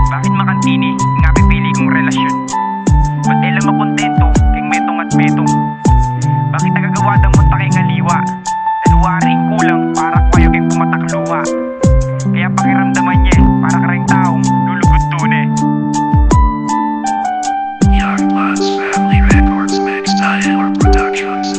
Bakit makantini, nga pipili kong relasyon? Ba't elang makontento, keng metong at metong? Bakit nagagawa damon ta kay ngaliwa? Nanuwaring kulang, para kwayo keng pumatakluwa. Kaya pakiramdaman niya, para karang taong lulugod tune. Young Plus Family Records Mixed Dialogue Productions.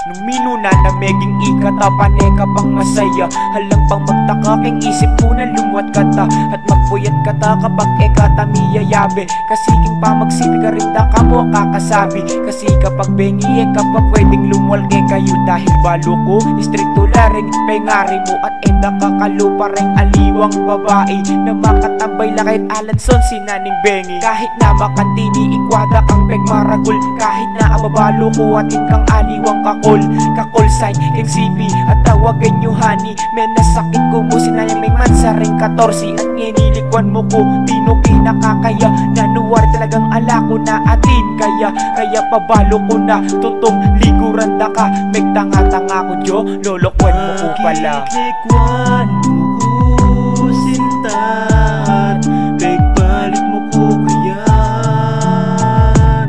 Numino na meging ikatapan eka pang masaya. Halang pang magtaka keng isip mo na lumuwat kata. At magpuyat kata kapag eka tamiyayabe. Kasi king pamagsipi ka rin da ka mo kakasabi. Kasi kapag bengi eka pa pwedeng lumuwal ke kayo. Dahil balo ko istrikto laring pengari mo. At enda kakalupa ring aliwang babae na makatabay lakit Alanson sinaning bengi. Kahit na makantini ikwada kang pegmaragul. Kahit na ababalo ko atin kang aliwang kakol. Kakol sign keng CP at tawagan nyo honey. May nasakit ko mo sinayang may mansa ring 14. At nginilikwan mo ko tino kinakakaya. Nanuwar talagang ala ko na atin. Kaya pabalo ko na tutong liguran da ka. May tanga-tanga ko jo lolokwan mo ko pala. Likwan mo ko sintat. Pagpalit mo ko kaya.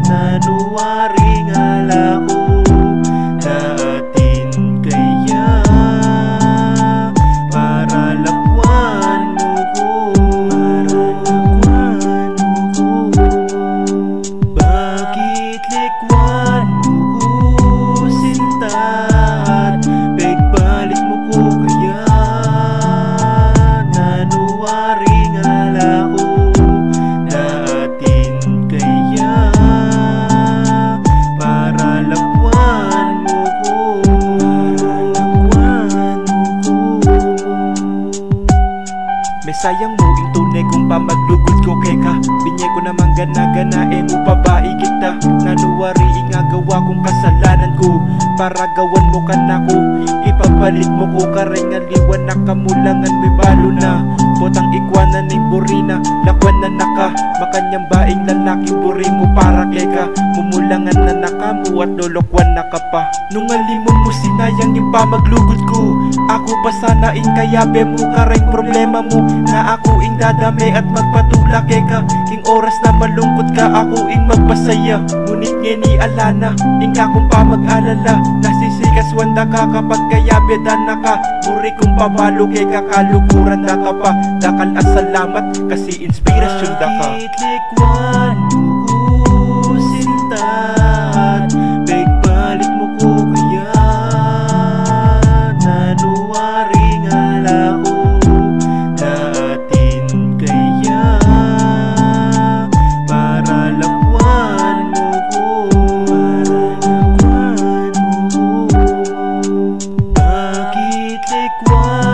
Nanuwaring ala ko na atin kaya. Para lakwan mo ko. Bakit likwan mo ko sintat? Pagpalit mo ko kaya. Nanuwaring ala ko na atin kaya. Para lakwan mo ko. May sayang mo yung tunay kung pamaglugod ko keka. Binyay ko namang gana-gana mo babae kita. Nanuwari ingagawa kong kasalanan ko. Para gawan mo ka na ko. Ipapalit mo ko karengaliwan na kamulangan may balo na. Botang ikwanan ng burina. Lakwan na naka. Makanyang baing lalaking buri mo para keka. Mumulangan na nakamu at lolokwan na ka pa. Nung alimon mo sinayang yung pamaglugod ko. Ako pa sanain kaya be mo kareng problema mo. Na ako ing dadami at magpatulak ka. King oras na malungkot ka ako ing magpasaya. Ngunit ngeni alana ing akong pa mag-alala. Nasisikas wanda ka kapag kaya bedan na ka. Buri kong pabalo kay kakalukuran na ka pa. Dakal asalamat kasi inspirasyon da ka. Bakit likwan mo ko sintat? Pagpalit mo ko kaya. Nanuwaring ala ko na atin kaya. Para lakwan mo ko. Bakit likwan